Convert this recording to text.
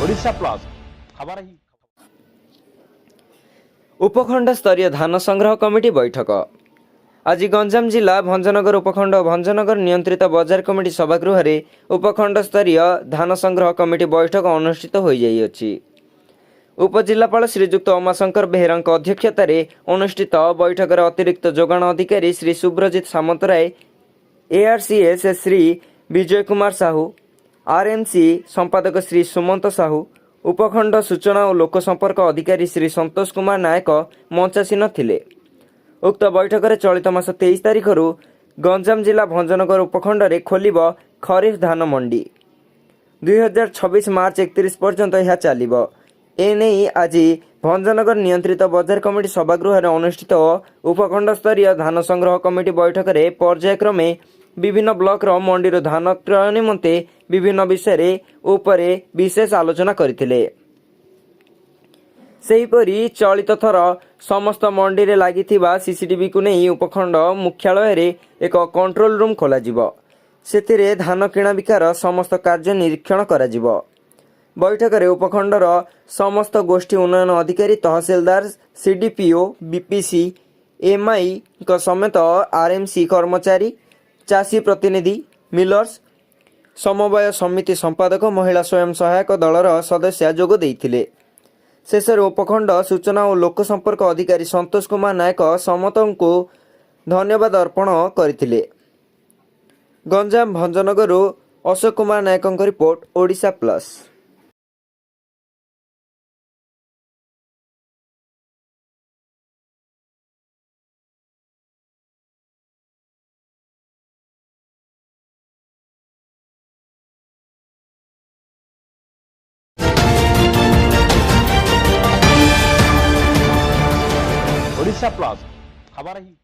Odisha plus खबर ही उपखंड स्तरीय धान संग्रह कमिटी बैठक आज गंजाम जिला भंजनगर उपखंड भंजनगर नियंत्रित बजार कमिटी सभागृह रे उपखंड स्तरीय धान संग्रह कमिटी बैठक अनुष्ठित हो जाइए। उपजिलापाल श्रीजुक्त उमाशंकर बेहेरा अध्यक्षता अनुष्ठित बैठक अतिरिक्त जोगाण अधिकारी श्री सुब्रजित सामंतराय, एआरसीएस श्री विजय कुमार साहू, आरएमसी संपादक श्री सुमंत साहू, उपखंड सूचना और लोक संपर्क अधिकारी श्री संतोष कुमार नायक मंचासीन थिले। उक्त बैठक में चलित मास 23 तारिख गंजाम जिला भंजनगर उपखंड रे खोलिब खरीफ धान मंडी 2026 मार्च 31 पर्यंत यह चलिब। एने आज भंजनगर नियंत्रित बजार कमिटी सभागृह अनुष्ठित उपखंड स्तरीय धान संग्रह कमिटी बैठक में पर्यायक्रमे विभिन्न ब्लॉक मंडी धान क्रय निमंते विभिन्न विषय उपरे विशेष आलोचना करथिले। सेहीपरि चलित थर समस्त मंडी रे लागिथिबा सीसीटीवी को नहीं उपखंड मुख्यालय रे एक कंट्रोल रूम खोलाजिब। सेतिरे धान किणा बिकार समस्त कार्य निरीक्षण कराजिब। बैठक में उपखंडर समस्त गोष्ठी उन्नयन अधिकारी, तहसीलदार, सीडीपीओ, बीपीसी, एमआई समेत आरएमसी कर्मचारी, चाषी प्रतिनिधि, मिलर्स, समवाय समिति संपादक, महिला स्वयं सहायक दलर सदस्य जोग देइथिले। शेष उपखंड सूचना और लोक संपर्क अधिकारी संतोष कुमार नायक समस्त को धन्यवाद अर्पण करथिले। Ganjam Bhanjanagar Ashok Kumar Nayak report, Odisha plus. Odisha plus खबर ही